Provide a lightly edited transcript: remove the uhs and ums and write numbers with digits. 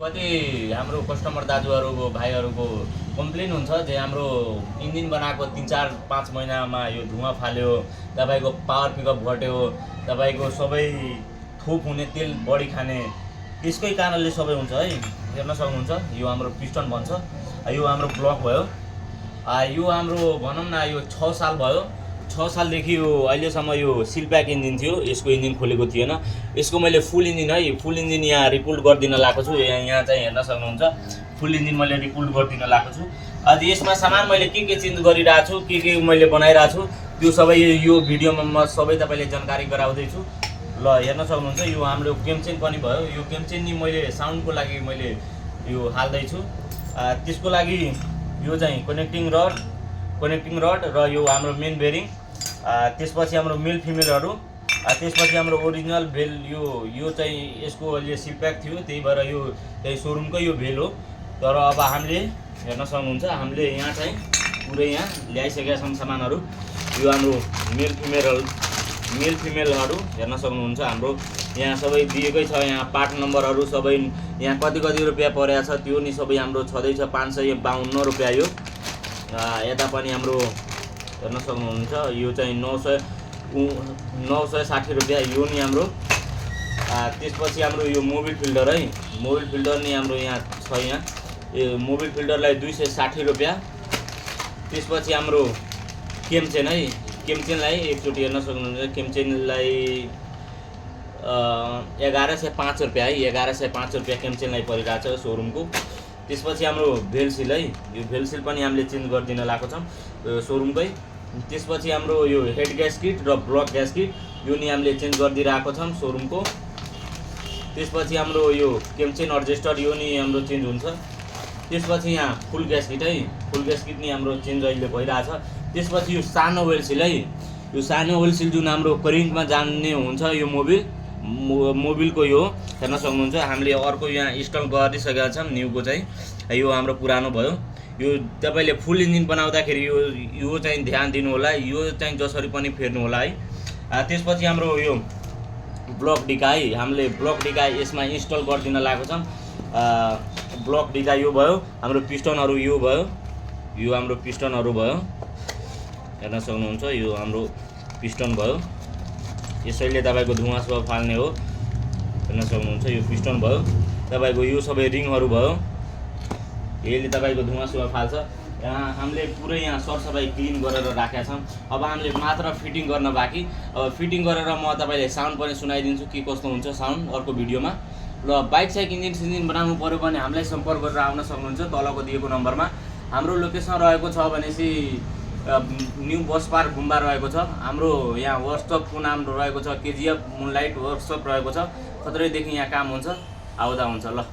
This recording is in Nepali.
कति हाम्रो कस्टमर दाजुहरूको भाइहरूको कम्प्लेन हुन्छ जे हाम्रो इन्जिन बनाएको 3-4-5 महिनामा यो धुवा फाल्यो, तपाईको पावर पिकअप घट्यो, तपाईको सबै थोप हुने तेल बढी खाने, त्यसकै कारणले सबै हुन्छ है। हेर्न सक्नुहुन्छ यो हाम्रो पिस्टन भन्छ, यो हाम्रो ब्लक भयो। यो हाम्रो भनौँ न यो 6 साल भयो। 6 सालदेखि यो अहिलेसम्म यो सिल प्याक इन्जिन थियो, यसको इन्जिन खोलेको थिएन। यसको मैले फुल इन्जिन है, फुल इन्जिन यहाँ रिपुल्ड गरिदिन लगाएको छु। यहाँ चाहिँ हेर्न सक्नुहुन्छ फुल इन्जिन मैले रिपुल्ड गरिदिन लगाएको छु। अनि यसमा सामान मैले के चेन्ज गरिरहेको छु, के मैले बनाइरहेको छु, त्यो सबै यो भिडियोमा म सबै तपाईँले जानकारी गराउँदैछु। ल हेर्न सक्नुहुन्छ यो हाम्रो केमचेन पनि भयो। यो केमचेन नि मैले साउन्डको लागि मैले यो हाल्दैछु। त्यसको लागि यो चाहिँ कनेक्टिङ रड र यो हाम्रो मेन बेरिङ, त्यसपछि हाम्रो मेल फिमेलहरू, त्यसपछि हाम्रो ओरिजिनल भेल। यो चाहिँ यसको अहिले सिलप्याक थियो, त्यही भएर यो चाहिँ सोरुमकै यो भेल हो। तर अब हामीले हेर्न सक्नुहुन्छ हामीले यहाँ चाहिँ पुरै यहाँ ल्याइसकेका छौँ सामानहरू। यो हाम्रो मेल फिमेलहरू हेर्न सक्नुहुन्छ हाम्रो यहाँ सबै दिएकै छ। यहाँ पार्ट नम्बरहरू सबै यहाँ कति रुपियाँ परेको छ त्यो नि सबै हाम्रो छँदैछ 552 रुपियाँ। यो यता पनि हाम्रो हेर्न सक्नुहुन्छ यो चाहिँ 960 रुपियाँ यो नि हाम्रो। त्यसपछि हाम्रो यो मोबिल फिल्टर है, मोबिल फिल्टर नि हाम्रो यहाँ छ। यहाँ यो मोबिल फिल्टरलाई 260 रुपियाँ। त्यसपछि हाम्रो केमचेन है, केमचेनलाई एकचोटि हेर्न सक्नुहुन्छ केमचेनलाई 1105 रुपियाँ है, 1105 रुपियाँ केमचेनलाई परिरहेको छ सोरुमको। त्यसपछि हाम्रो भेलसिल है, यो भेलसिल पनि हामीले चेन्ज गरिदिन लगाएको छौँ सोरुमकै। त्यसपछि हाम्रो यो हेड ग्यास्किट र ब्लक ग्यास्किट यो नि हामीले चेन्ज गरिदिरहेको छौँ सोरुमको। त्यसपछि हाम्रो यो केमचेन एडजस्टर यो नि हाम्रो चेन्ज हुन्छ। त्यसपछि यहाँ फुल ग्यास्किट है, फुल ग्यास्किट नि हाम्रो चेन्ज अहिले भइरहेछ। त्यसपछि यो सानो ओइल सिल है, यो सानो ओइल सिल जुन हाम्रो करेन्टमा जाने हुन्छ यो मोबिलको यो हेर्न सक्नुहुन्छ हामीले अर्को यहाँ इन्स्टल गरिसकेका छौँ न्यूको चाहिँ। यो हाम्रो पुरानो भयो। यो तपाईँले फुल इन्जिन बनाउँदाखेरि यो चाहिँ ध्यान दिनु होला, यो चाहिँ जसरी पनि फेर्नु होला है। त्यसपछि हाम्रो यो ब्लक डिका है, हामीले ब्लक डिका यसमा इन्स्टल गरिदिन लगाएको छौँ। ब्लक डिका यो भयो। हाम्रो पिस्टनहरू यो भयो, यो हाम्रो पिस्टनहरू भयो हेर्न सक्नुहुन्छ यो हाम्रो पिस्टन भयो। यसैले तपाईँको धुवाँ सुवा फाल्ने हो हेर्न सक्नुहुन्छ यो पिस्टन भयो। तपाईँको यो सबै रिङहरू भयो, यसले तपाईँको धुवाँ सुवा फाल्छ। यहाँ हामीले पुरै यहाँ सरसफाइ क्लिन गरेर राखेका छौँ। अब हामीले मात्र फिटिङ गर्न बाँकी। अब फिटिङ गरेर म तपाईँलाई साउन्ड पनि सुनाइदिन्छु के कस्तो हुन्छ साउन्ड अर्को भिडियोमा। ल बाइक साइक इन्जिन बनाउनु पऱ्यो भने हामीलाई सम्पर्क गरेर आउन सक्नुहुन्छ तलको दिएको नम्बरमा। हाम्रो लोकेसन रहेको छ भनेपछि न्यू बस पार्क गुम्बा रहेको छ। हाम्रो यहाँ वर्कसपको नाम रहेको छ केजिएफ मुनलाइट वर्कसप रहेको छ। खत्रै देखि यहाँ काम हुन्छ आउँदा हुन्छ। ल।